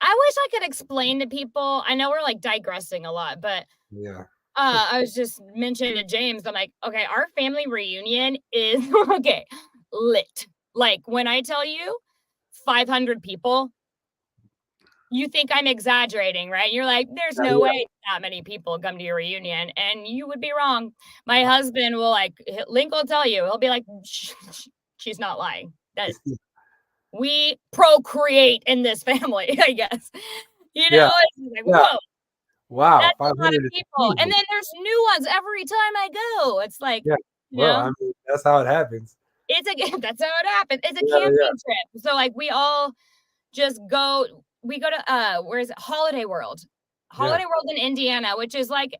I wish I could explain to people. I know we're like digressing a lot, but yeah. I was just mentioning to James, I'm like, okay, our family reunion is lit. Like when I tell you 500 people, you think I'm exaggerating, right? You're like, there's no Yeah, way that many people come to your reunion, and you would be wrong. My husband will like Link will tell you, he'll be like, she's not lying. That yeah, we procreate in this family, I guess. yeah, It's like, yeah. whoa, Wow, that's a lot of 500 is people. And huge. then there's new ones every time I go. It's like, Yeah. you Well, know, I mean, that's how it happens. it's a that's how it happens. It's a Yeah, yeah, camping trip. So like we all just go we go to where is it? Holiday World. yeah. Holiday World in Indiana, which is like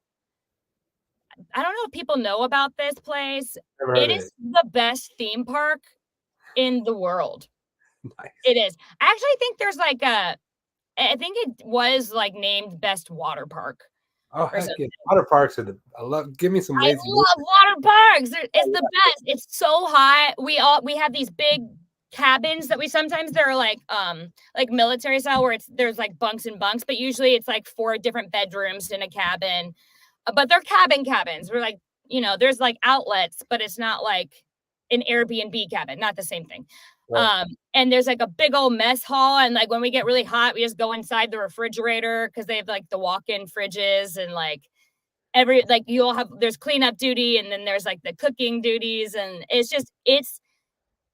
I don't know if people know about this place. Never heard It of is it. the best theme park in the world. Nice. It is. I actually think there's like a I think it was like named best water park Oh, or heck something. yeah. Water parks are I love, give me some I lazy river. love water parks. It's the best. It's so hot. We have these big cabins that we sometimes they're like military style where there's like bunks and bunks, but usually it's like 4 different bedrooms in a cabin. But they're cabins. We're like, there's like outlets, but it's not like an Airbnb cabin, not the same thing. Right. And there's like a big old mess hall, and like when we get really hot, we just go inside the refrigerator because they have like the walk-in fridges and like you'll have there's cleanup duty and then there's like the cooking duties and it's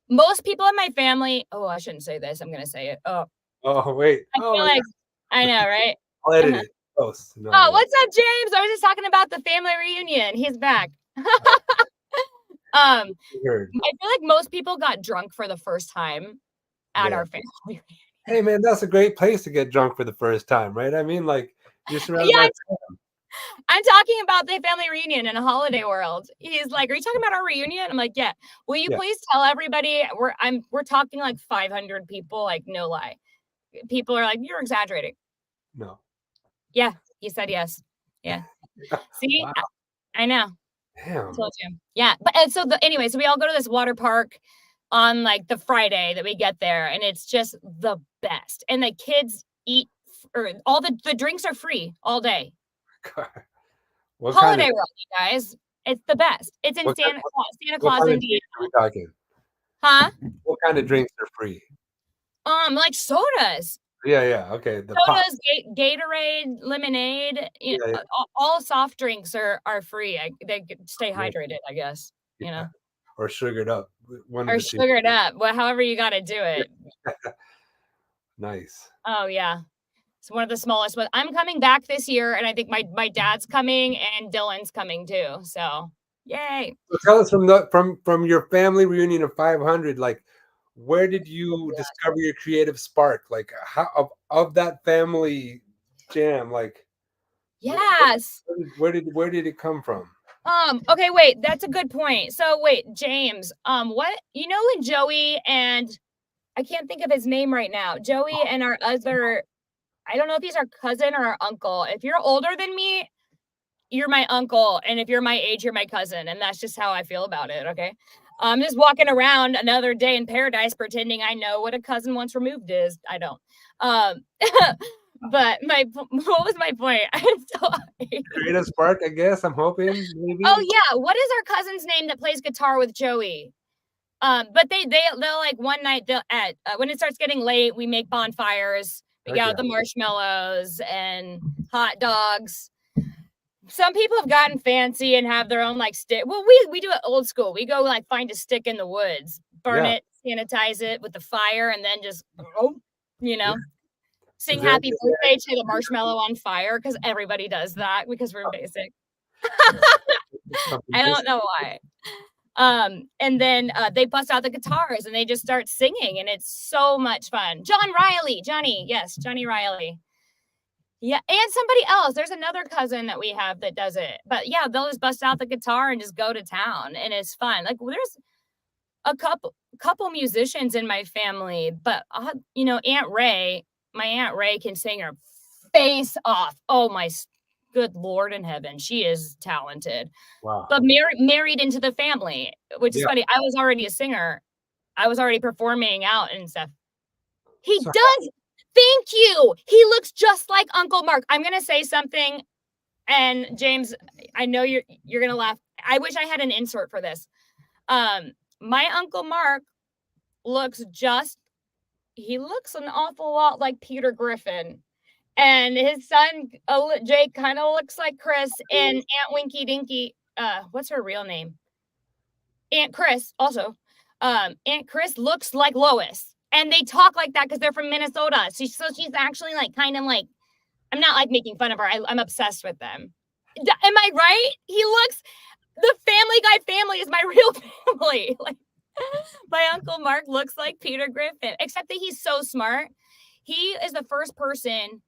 most people in my family. Oh, I shouldn't say this. I'm gonna say it. Oh, Oh, wait. I Oh feel my like God. I know, right? I'll edit it. Close. No, I Oh, won't. what's up, James? I was just talking about the family reunion. He's back. Heard. I feel like most people got drunk for the first time at Yeah. our family reunion. Hey, man, that's a great place to get drunk for the first time, right? I mean, like, you're surrounded Yeah, by. I'm talking about the family reunion in a holiday world. He's like, "Are you talking about our reunion?" I'm like, "Yeah." Will you Yeah. please tell everybody we're talking like 500 people, like no lie. People are like, "You're exaggerating." No. Yeah, he said yes. Yeah. See, Wow. I know. Damn. Told you. Yeah, but and so anyway, so we all go to this water park on like the Friday that we get there, and it's just the best. And the kids eat or all the drinks are free all day. What kind of Holiday World, you guys. It's the best. It's in what kind Santa what Claus, kind of Indiana. drinks are we talking? Huh? What kind of drinks are free? Like sodas. Yeah, yeah. Okay. The pop. Sodas, Gatorade, lemonade, Yeah, yeah. all soft drinks are free. They stay Yeah. hydrated, I guess, Yeah. Or sugared up. One of or the two. sugared up. Well, however you gotta do Yeah. it. Nice. Oh, yeah. It's one of the smallest, but I'm coming back this year, and I think my dad's coming and Dylan's coming too. So, yay. So tell us from your family reunion of 500, like where did you discover your creative spark? Like how of that family jam, like Yes. where did it come from? Okay, wait, that's a good point. So wait, James, what when Joey and I can't think of his name right now. Joey and our other I don't know if he's our cousin or our uncle. If you're older than me, you're my uncle, and if you're my age, you're my cousin, and that's just how I feel about it, okay? I'm just walking around another day in paradise pretending I know what a cousin once removed is. I don't. Um, but what was my point? I'm sorry. Creative spark, I guess. I'm hoping maybe. Oh yeah, what is our cousin's name that plays guitar with Joey? But they'll like one night they'll at when it starts getting late, we make bonfires. We Heck get yeah. out the marshmallows and hot dogs. Some people have gotten fancy and have their own like stick. Well, we do it old school. We go like find a stick in the woods, burn Yeah. it, sanitize it with the fire, and then just you Yeah. know sing Is there, happy is birthday to the marshmallow on fire because everybody does that because we're basic. there something I this don't know why. And then they bust out the guitars and they just start singing, and it's so much fun. Johnny Riley. Yeah, and somebody else. There's another cousin that we have that does it. But yeah, they'll just bust out the guitar and just go to town, and it's fun. Like there's a couple musicians in my family, but my Aunt Ray can sing her face off. Oh my good Lord in heaven, she is talented. wow. But married into the family, which is Yeah. funny. I was already a singer. I was already performing out and stuff. He So does. Thank you. He looks just like Uncle Mark. I'm gonna say something, and James, I know you're gonna laugh. I wish I had an insert for this. My Uncle Mark looks just he looks an awful lot like Peter Griffin. And his son, Jake, kind of looks like Chris. And Aunt Winky Dinky, what's her real name? Aunt Chris, also. Aunt Chris looks like Lois. And they talk like that because they're from Minnesota. So she's actually like kind of like, I'm not like making fun of her. I'm obsessed with them. Am I right? He looks, the Family Guy family is my real family. Like, my Uncle Mark looks like Peter Griffin, except that he's so smart. He is the first person.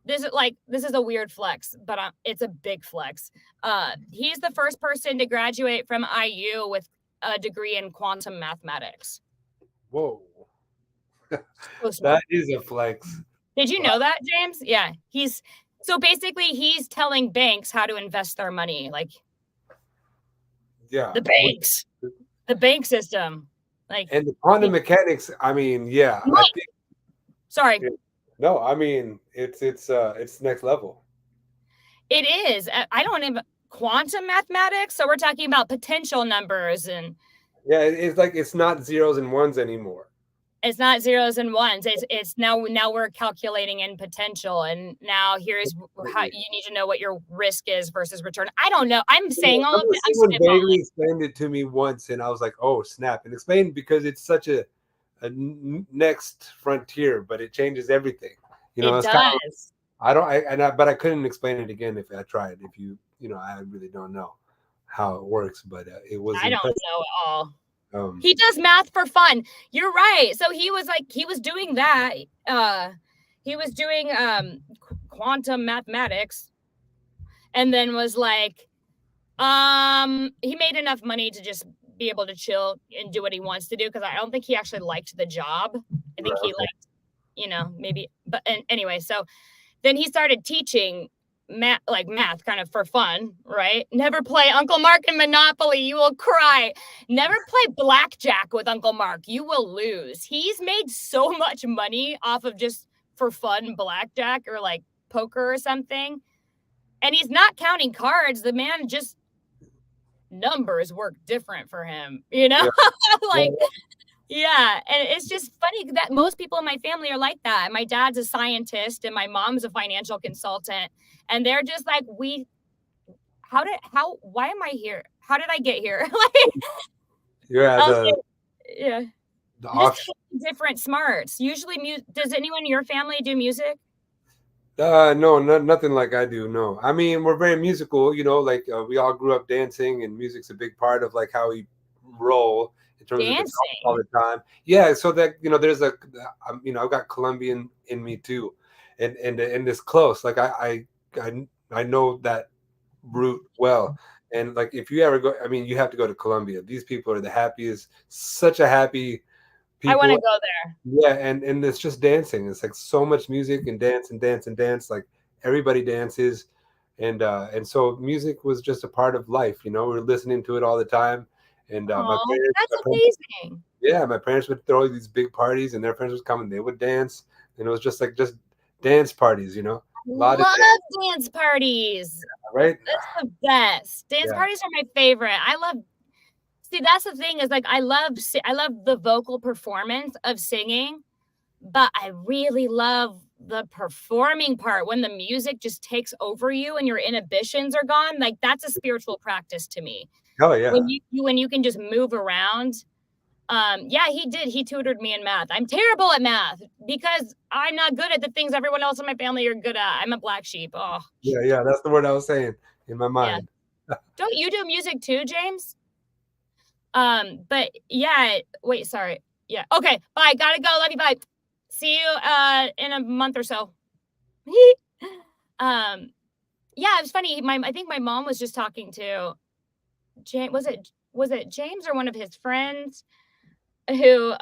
This is a weird flex, but it's a big flex. He's the first person to graduate from IU with a degree in quantum mathematics. Whoa. So That is a flex. Did you know that, James? Yeah. So basically he's telling banks how to invest their money. Like, yeah. The banks. The bank system. Like, and the quantum mechanics, I mean, yeah. Sorry. No, I mean, it's next level. It is. I don't even quantum mathematics. So we're talking about potential numbers and yeah, it's like it's not zeros and ones anymore. It's not zeros and ones. It's now we're calculating in potential, and now here's how you need to know what your risk is versus return. I don't know. I'm saying all of this. Someone vaguely explained it to me once, and I was like, "Oh snap!" And explained because it's such a next frontier, but it changes everything. You know, it does. But I couldn't explain it again if I tried. I really don't know how it works, but it was. I don't know at all. He does math for fun. You're right. So he was doing that. He was doing quantum mathematics, and then was like, he made enough money to just be able to chill and do what he wants to do, because I don't think he actually liked the job. I think he liked, maybe. But anyway, so then he started teaching math kind of for fun, right? Never play Uncle Mark in Monopoly. You will cry. Never play blackjack with Uncle Mark. You will lose. He's made so much money off of just for fun blackjack or like poker or something. And he's not counting cards. The man just, numbers work different for him, Yeah. Yeah, and it's just funny that most people in my family are like that. My dad's a scientist and my mom's a financial consultant, and they're just like, why am I here? How did I get here? Just different smarts. Usually, does anyone in your family do music? No, nothing like I do. No, I mean, we're very musical. Like we all grew up dancing, and music's a big part of like how we roll. In terms dancing of all the time. Yeah. So that, there's I've got Colombian in me too. And it's close. Like I know that route well. And like, if you ever go, I mean, you have to go to Colombia. These people are the happiest, such a happy people. I want to go there. Yeah. And it's just dancing. It's like so much music and dance and dance and dance. Like everybody dances. And so music was just a part of life. We're listening to it all the time. And that's amazing. Yeah, my parents would throw these big parties, and their friends would come and they would dance, and it was just dance parties, A lot of dance parties. Yeah, right? That's the best. Dance parties are my favorite. See, that's the thing is like I love the vocal performance of singing, but I really love the performing part when the music just takes over you and your inhibitions are gone. Like that's a spiritual practice to me. Oh yeah. When you can just move around. Yeah, he did. He tutored me in math. I'm terrible at math because I'm not good at the things everyone else in my family are good at. I'm a black sheep. Oh. Yeah, that's the word I was saying in my mind. Yeah. Don't you do music too, James? But yeah, wait, sorry. Yeah. Okay. Bye. Gotta go. Love you. Bye. See you in a month or so. Yeah, it was funny. I think my mom was just talking to James. Was it James or one of his friends who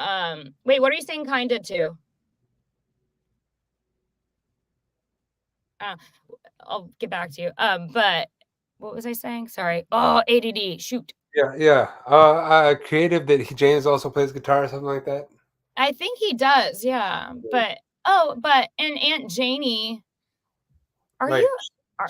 wait, what are you saying kinda to? I'll get back to you. But what was I saying? Sorry. Oh, ADD. Shoot. Yeah. Creative that James also plays guitar or something like that. I think he does. Yeah. But and Aunt Janie,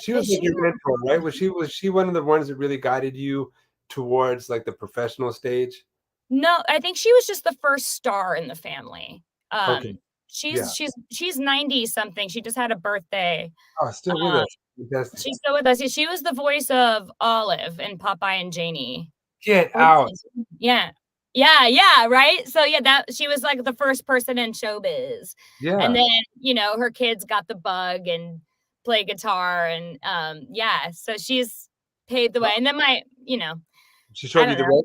she was your mentor, right? Was she one of the ones that really guided you towards like the professional stage? No, I think she was just the first star in the family. Okay. Yeah. She's 90 something. She just had a birthday. Oh, still with Um, us. Fantastic. she's still with us. She was the voice of Olive in Popeye and Janie. Get out. Yeah. Yeah, yeah, right? So, yeah, that she was, like, the first person in showbiz. And Yeah. then, her kids got the bug and play guitar and, yeah, so she's paved the way. And then She I showed you don't the know. way?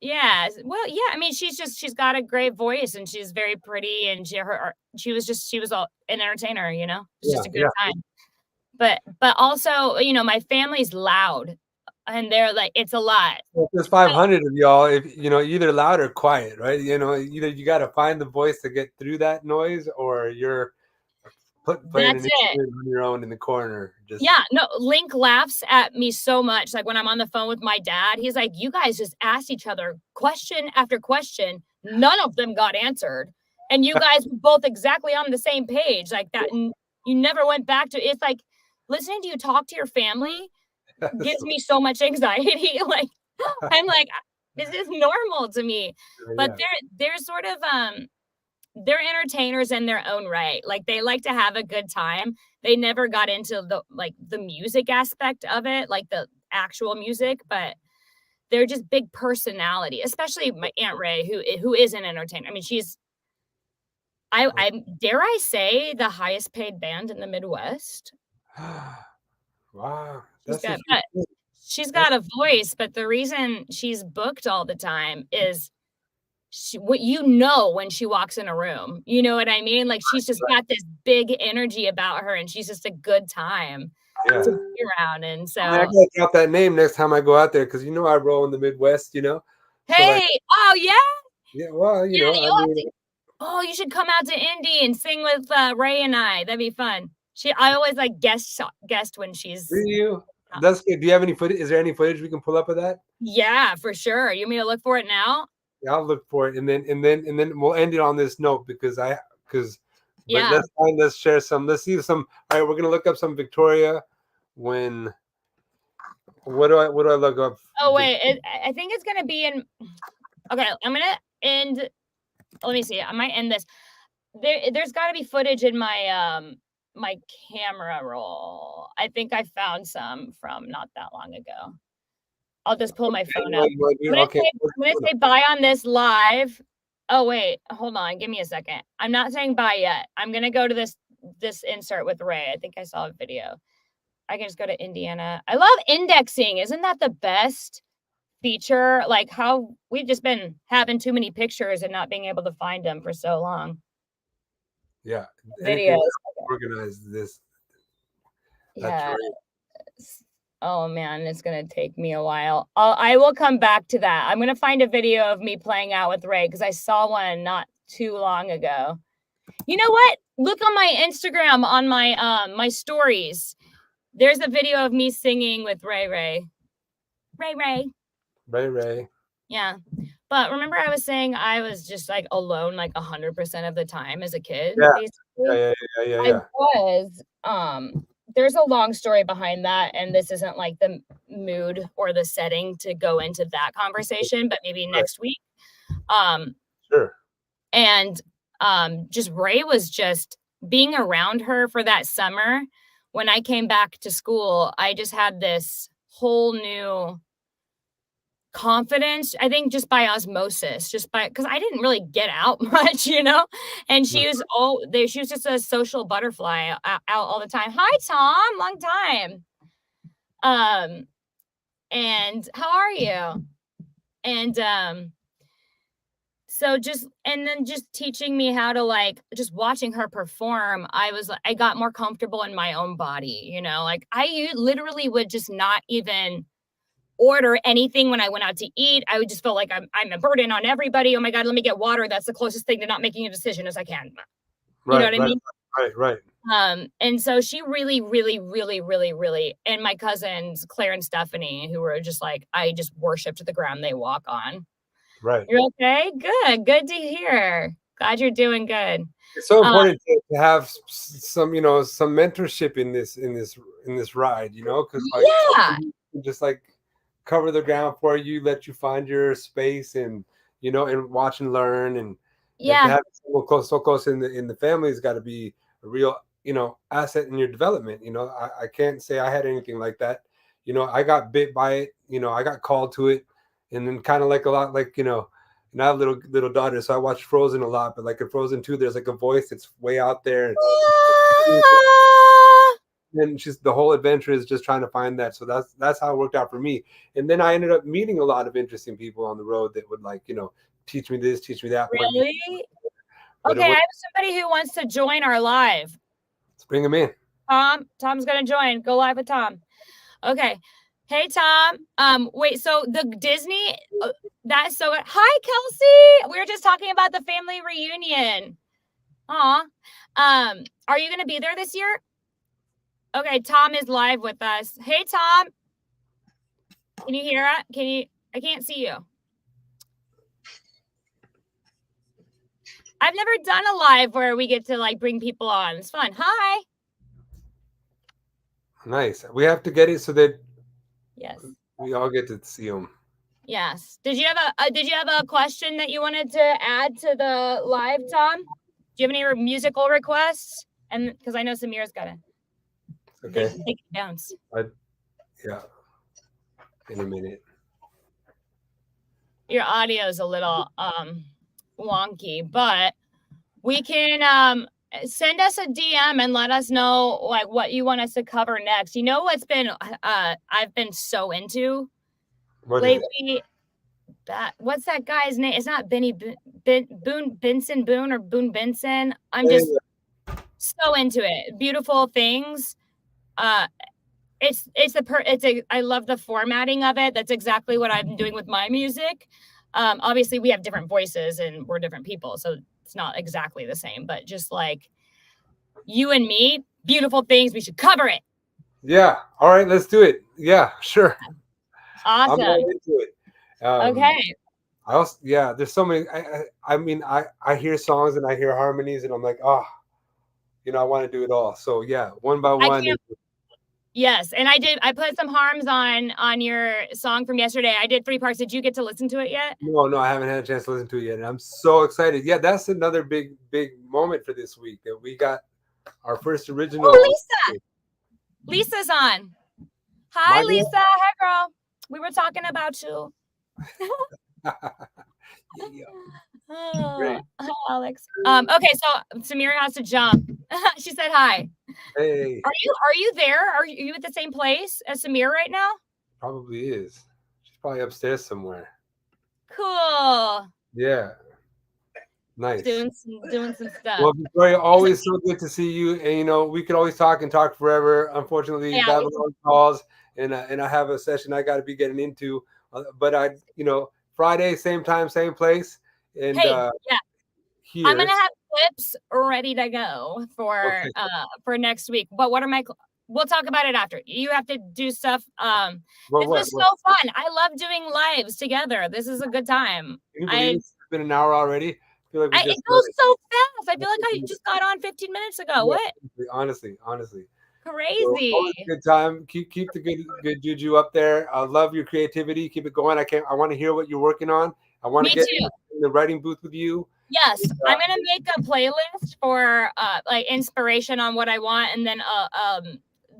Yeah, well, yeah, I mean, she's got a great voice and she's very pretty and she was all an entertainer, It's Yeah, just a good yeah. time. But also, my family's loud and they're like it's a lot. Well, there's 500 of y'all, if either loud or quiet, right? Either you got to find the voice to get through that noise, or you're playing That's an it. instrument on your own in the corner. Yeah, no, Link laughs at me so much, like, when I'm on the phone with my dad, he's like, "You guys just asked each other question after question, none of them got answered, and you guys were both exactly on the same page, like, that and you never went back to" it's like, listening to you talk to your family gives me so much anxiety, like, I'm like, "This is normal to me," but Yeah. they're sort of, they're entertainers in their own right. Like they like to have a good time. They never got into the music aspect of it, like the actual music, but they're just big personality, especially my Aunt Ray, who is an entertainer. I mean, I dare I say the highest paid band in the Midwest. Wow, She's that's a got huge but thing. she's got a voice, but the reason she's booked all the time is when she walks in a room, you know what I mean? Like, she's just got this big energy about her, and she's just a good time Yeah. to be around, and I mean, I so gotta drop that name next time I go out there because I roll in the Midwest. So like, hey! Oh, yeah? yeah, well, Yeah, I you'll have mean, to you should come out to Indy and sing with, Ray and I, that'd be fun. I always, like, guest when do she's you? out. That's good. Do you have any footage? Is there any footage we can pull up of that? Yeah, for sure. You want me to look for it now? Yeah, I'll look for it, and then we'll end it on this note but Yeah. let's share some. Let's see some. All right, we're gonna look up some Victoria. When what do I look up? Oh, wait, I think it's gonna be in okay, I'm gonna end let me see, I might end this. There's gotta be footage in my camera roll. I think I found some from not that long ago. I'll just pull my phone up. Okay. I'm gonna say bye on this live. Oh, wait, hold on, give me a second. I'm not saying bye yet. I'm gonna go to this insert with Ray. I think I saw a video. I can just go to Indiana. I love indexing. Isn't that the best feature? Like, how we've just been having too many pictures and not being able to find them for so long. Yeah. Videos. Organize this. That's Yeah. right. Oh man, it's gonna take me a while. I will come back to that. I'm gonna find a video of me playing out with Ray because I saw one not too long ago. You know what? Look on my Instagram on my stories. There's a video of me singing with Ray Ray. Ray Ray. Ray. Yeah. But remember I was saying I was just like alone like 100% of the time as a kid, Yeah. basically. Yeah. I was there's a long story behind that, and this isn't like the mood or the setting to go into that conversation, but maybe next week. Sure. And just Ray was just being around her for that summer. When I came back to school, I just had this whole new confidence, I think just by osmosis, because I didn't really get out much, and she was just a social butterfly out all the time. Hi, Tom, long time. And how are you? And so just teaching me how to just watching her perform, I got more comfortable in my own body, like I literally would just not even order anything when I went out to eat. I would just feel like I'm a burden on everybody. Oh my God, let me get water. That's the closest thing to not making a decision as I can. You know what I mean? Right. And so she really, really, really, really, really, and my cousins, Claire and Stephanie, who were just like, I just worshiped the ground they walk on. Right. You're okay? Good to hear. Glad you're doing good. It's so important to have some mentorship in this ride, because just like cover the ground for you, let you find your space and and watch and learn, and And to Yeah. have someone close, so close in the family has got to be a real, asset in your development. I can't say I had anything like that. I got bit by it. I got called to it, and then kind of like a lot, like and I have little daughter, so I watch Frozen a lot. But like in Frozen 2, there's like a voice that's way out there, and she's the whole adventure is just trying to find that. So that's how it worked out for me. And then I ended up meeting a lot of interesting people on the road that would like teach me this, teach me that. Point me. Really? But Okay, I have somebody who wants to join our live. Let's bring him in. Tom's gonna join. Go live with Tom. Okay. Hey Tom. Wait, so the Disney that's so hi Kelsey. We were just talking about the family reunion. Aw. Are you gonna be there this year? Okay, Tom is live with us. Hey Tom. Can you hear it? I can't see you. I've never done a live where we get to like bring people on. It's fun. Hi. Nice. We have to get it so that yes, we all get to see them. Yes. Did you have a question that you wanted to add to the live, Tom? Do you have any musical requests? And because I know Samir's got a big bounce. Yeah. In a minute. Your audio is a little wonky, but we can send us a DM and let us know like what you want us to cover next. You know what's been I've been so into lately? What's that guy's name? It's not Benson Boone or Boone Benson. I'm just so into it. Beautiful Things. I love the formatting of it. That's exactly what I'm doing with my music. Obviously we have different voices and we're different people, so it's not exactly the same, but just like you and me, Beautiful Things, we should cover it. Yeah. All right, let's do it. Yeah, sure. Awesome. I'm all into it. Okay. There's so many. I hear songs and I hear harmonies and I'm like, I want to do it all. So yeah, one by one. Yes, and I put some harms on your song from yesterday. I did 3 parts. Did you get to listen to it yet? No, I haven't had a chance to listen to it yet. And I'm so excited. Yeah, that's another big moment for this week that we got our first original. Oh, Lisa. Lisa's on. Hi, Lisa. Hi, girl. We were talking about you. Hi, Alex. Okay, so Samir has to jump. She said hi. Hey. Are you there? Are you at the same place as Samir right now? Probably is. She's probably upstairs somewhere. Cool. Yeah. Nice. Doing some stuff. Well, Victoria, always so good to see you. And we could always talk forever. Unfortunately, Babylon calls, and I have a session I got to be getting into. But Friday, same time, same place. And here. I'm gonna have clips ready to go for next week. But we'll talk about it after. You have to do stuff. This was so fun. I love doing lives together. This is a good time. It's been an hour already. I feel like it goes so fast. I feel like I just got on 15 minutes ago. Yeah, what? Honestly. Crazy. So, good time. Keep the good juju up there. I love your creativity. Keep it going. I want to hear what you're working on. I want to get in the writing booth with you. Yes, I'm gonna make a playlist for like inspiration on what I want, and then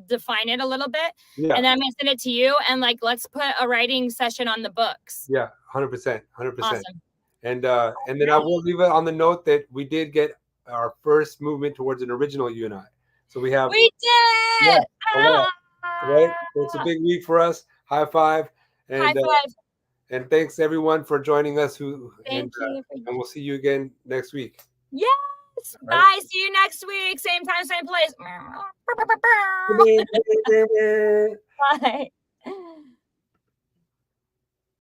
define it a little bit, and then I'm gonna send it to you, and like let's put a writing session on the books. Yeah, 100%. Awesome. And then I will leave it on the note that we did get our first movement towards an original you and I. So we did. Yeah, right. So it's a big week for us. High five. And, high five. And thanks everyone for joining us. And we'll see you again next week. Yes. Right. Bye. See you next week. Same time, same place. Bye.